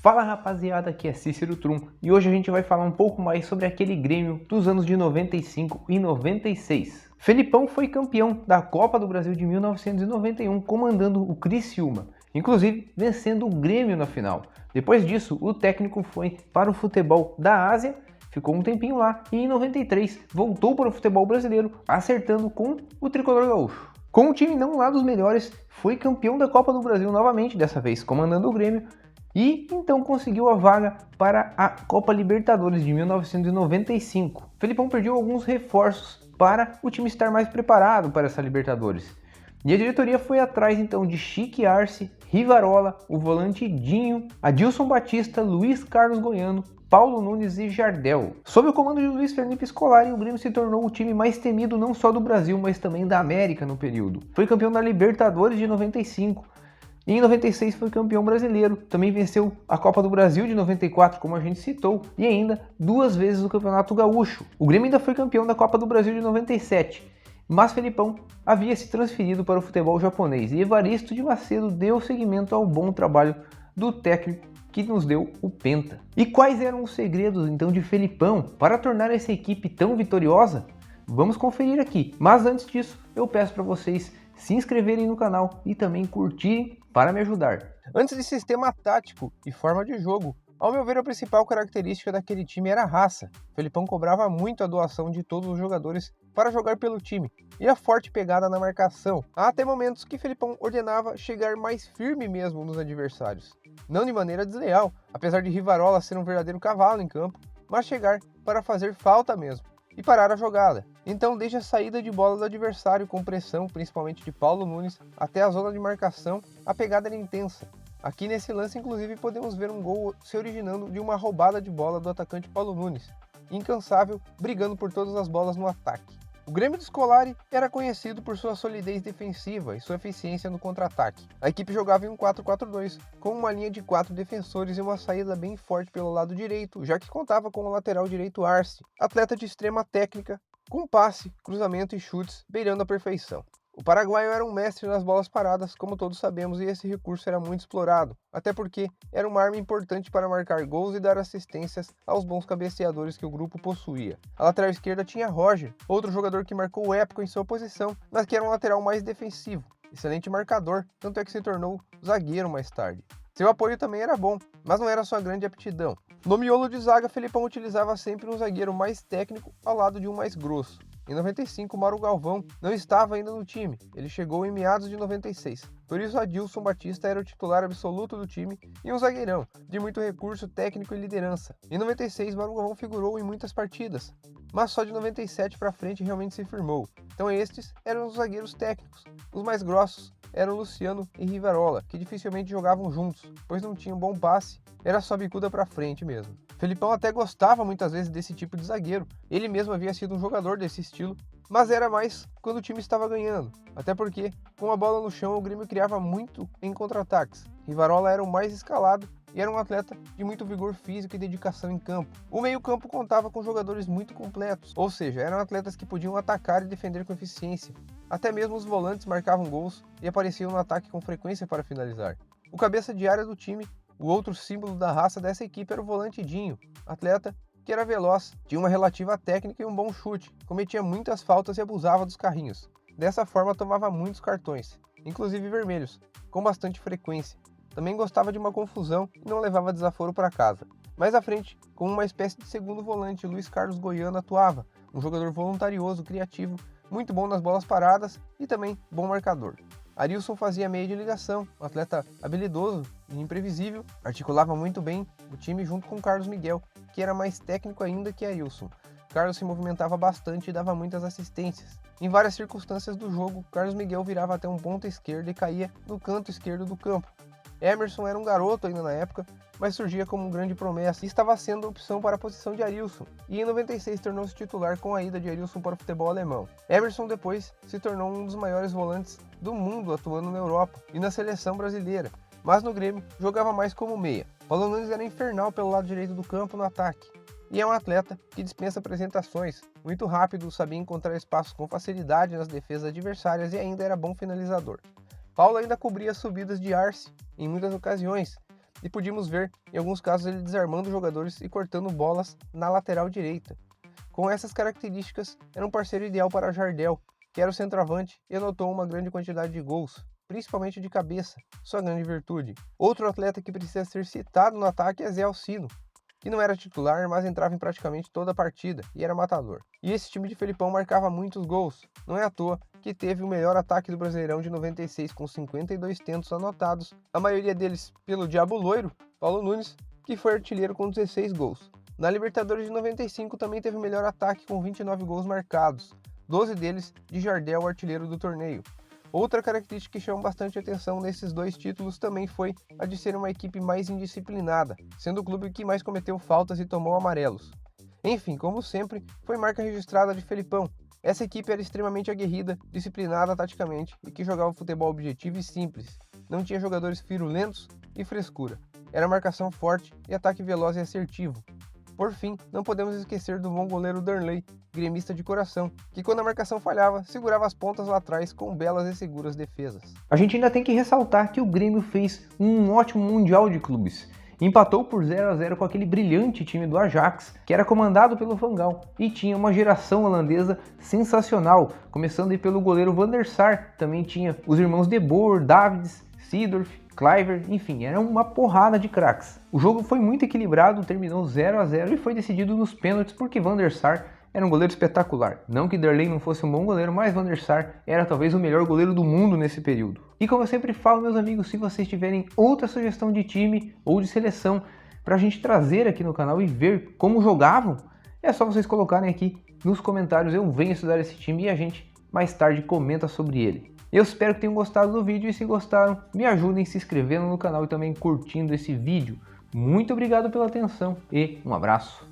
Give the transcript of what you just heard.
Fala rapaziada, aqui é Cícero Trum e hoje a gente vai falar um pouco mais sobre aquele Grêmio dos anos de 95 e 96. Felipão foi campeão da Copa do Brasil de 1991 comandando o Criciúma, inclusive vencendo o Grêmio na final. Depois disso, o técnico foi para o futebol da Ásia, ficou um tempinho lá e em 93 voltou para o futebol brasileiro, acertando com o tricolor gaúcho. Com o time não lá dos melhores, foi campeão da Copa do Brasil novamente, dessa vez comandando o Grêmio, e então conseguiu a vaga para a Copa Libertadores de 1995. Felipão perdeu alguns reforços para o time estar mais preparado para essa Libertadores. E a diretoria foi atrás então de Chique Arce, Rivarola, o volante Dinho, Adilson Batista, Luiz Carlos Goiano, Paulo Nunes e Jardel. Sob o comando de Luiz Felipe Scolari, o Grêmio se tornou o time mais temido não só do Brasil, mas também da América no período. Foi campeão da Libertadores de 95. E em 96 foi campeão brasileiro, também venceu a Copa do Brasil de 94, como a gente citou, e ainda duas vezes o Campeonato Gaúcho. O Grêmio ainda foi campeão da Copa do Brasil de 97, mas Felipão havia se transferido para o futebol japonês e Evaristo de Macedo deu seguimento ao bom trabalho do técnico que nos deu o Penta. E quais eram os segredos então de Felipão para tornar essa equipe tão vitoriosa? Vamos conferir aqui, mas antes disso eu peço para vocês se inscreverem no canal e também curtirem para me ajudar. Antes de sistema tático e forma de jogo, ao meu ver a principal característica daquele time era a raça. Felipão cobrava muito a doação de todos os jogadores para jogar pelo time e a forte pegada na marcação. Há até momentos que Felipão ordenava chegar mais firme mesmo nos adversários. Não de maneira desleal, apesar de Rivarola ser um verdadeiro cavalo em campo, mas chegar para fazer falta mesmo e parar a jogada. Então desde a saída de bola do adversário com pressão, principalmente de Paulo Nunes, até a zona de marcação, a pegada era intensa. Aqui nesse lance inclusive podemos ver um gol se originando de uma roubada de bola do atacante Paulo Nunes, incansável, brigando por todas as bolas no ataque. O Grêmio do Scolari era conhecido por sua solidez defensiva e sua eficiência no contra-ataque. A equipe jogava em um 4-4-2, com uma linha de 4 defensores e uma saída bem forte pelo lado direito, já que contava com o lateral direito Arce, atleta de extrema técnica, com passe, cruzamento e chutes beirando a perfeição. O paraguaio era um mestre nas bolas paradas, como todos sabemos, e esse recurso era muito explorado, até porque era uma arma importante para marcar gols e dar assistências aos bons cabeceadores que o grupo possuía. A lateral esquerda tinha Roger, outro jogador que marcou época em sua posição, mas que era um lateral mais defensivo, excelente marcador, tanto é que se tornou zagueiro mais tarde. Seu apoio também era bom, mas não era sua grande aptidão. No miolo de zaga, Felipão utilizava sempre um zagueiro mais técnico ao lado de um mais grosso. Em 95, Mauro Galvão não estava ainda no time, ele chegou em meados de 96. Por isso, Adilson Batista era o titular absoluto do time e um zagueirão, de muito recurso técnico e liderança. Em 96, Mauro Galvão figurou em muitas partidas, mas só de 97 para frente realmente se firmou. Então estes eram os zagueiros técnicos. Os mais grossos eram Luciano e Rivarola, que dificilmente jogavam juntos, pois não tinham bom passe, era só bicuda para frente mesmo. Felipão até gostava muitas vezes desse tipo de zagueiro, ele mesmo havia sido um jogador desse estilo, mas era mais quando o time estava ganhando, até porque com a bola no chão o Grêmio criava muito em contra-ataques. Rivarola era o mais escalado e era um atleta de muito vigor físico e dedicação em campo. O meio-campo contava com jogadores muito completos, ou seja, eram atletas que podiam atacar e defender com eficiência. Até mesmo os volantes marcavam gols e apareciam no ataque com frequência para finalizar. O cabeça de área do time, o outro símbolo da raça dessa equipe, era o volante Dinho, atleta que era veloz, tinha uma relativa técnica e um bom chute, cometia muitas faltas e abusava dos carrinhos. Dessa forma tomava muitos cartões, inclusive vermelhos, com bastante frequência. Também gostava de uma confusão e não levava desaforo para casa. Mais à frente, como uma espécie de segundo volante, Luiz Carlos Goiano atuava, um jogador voluntarioso, criativo, muito bom nas bolas paradas e também bom marcador. Arilson fazia meio de ligação, um atleta habilidoso e imprevisível, articulava muito bem o time junto com Carlos Miguel, que era mais técnico ainda que Arilson. Carlos se movimentava bastante e dava muitas assistências. Em várias circunstâncias do jogo, Carlos Miguel virava até um ponta esquerda e caía no canto esquerdo do campo. Emerson era um garoto ainda na época, mas surgia como uma grande promessa e estava sendo opção para a posição de Arilson, e em 96 tornou-se titular com a ida de Arilson para o futebol alemão. Emerson depois se tornou um dos maiores volantes do mundo atuando na Europa e na seleção brasileira, mas no Grêmio jogava mais como meia. Paulo Nunes era infernal pelo lado direito do campo no ataque, e é um atleta que dispensa apresentações, muito rápido, sabia encontrar espaços com facilidade nas defesas adversárias e ainda era bom finalizador. Paulo ainda cobria as subidas de Arce em muitas ocasiões, e podíamos ver, em alguns casos, ele desarmando jogadores e cortando bolas na lateral direita. Com essas características, era um parceiro ideal para Jardel, que era o centroavante e anotou uma grande quantidade de gols, principalmente de cabeça, sua grande virtude. Outro atleta que precisa ser citado no ataque é Zé Alcino, que não era titular, mas entrava em praticamente toda a partida e era matador. E esse time de Felipão marcava muitos gols, não é à toa que teve o melhor ataque do Brasileirão de 96 com 52 tentos anotados, a maioria deles pelo Diabo Loiro, Paulo Nunes, que foi artilheiro com 16 gols. Na Libertadores de 95 também teve o melhor ataque com 29 gols marcados, 12 deles de Jardel, artilheiro do torneio. Outra característica que chama bastante atenção nesses dois títulos também foi a de ser uma equipe mais indisciplinada, sendo o clube que mais cometeu faltas e tomou amarelos. Enfim, como sempre, foi marca registrada de Felipão. Essa equipe era extremamente aguerrida, disciplinada taticamente e que jogava futebol objetivo e simples. Não tinha jogadores firulentos e frescura. Era marcação forte e ataque veloz e assertivo. Por fim, não podemos esquecer do bom goleiro Darley, gremista de coração, que quando a marcação falhava, segurava as pontas lá atrás com belas e seguras defesas. A gente ainda tem que ressaltar que o Grêmio fez um ótimo Mundial de Clubes. Empatou por 0-0 com aquele brilhante time do Ajax, que era comandado pelo Van Gaal, e tinha uma geração holandesa sensacional, começando aí pelo goleiro Van der Sar, também tinha os irmãos De Boer, Davids, Seedorf, Kluivert, enfim, era uma porrada de craques. O jogo foi muito equilibrado, terminou 0-0 e foi decidido nos pênaltis porque Van der Sar era um goleiro espetacular. Não que Darley não fosse um bom goleiro, mas Van der Sar era talvez o melhor goleiro do mundo nesse período. E como eu sempre falo, meus amigos, se vocês tiverem outra sugestão de time ou de seleção para a gente trazer aqui no canal e ver como jogavam, é só vocês colocarem aqui nos comentários. Eu venho estudar esse time e a gente mais tarde comenta sobre ele. Eu espero que tenham gostado do vídeo e se gostaram, me ajudem se inscrevendo no canal e também curtindo esse vídeo. Muito obrigado pela atenção e um abraço.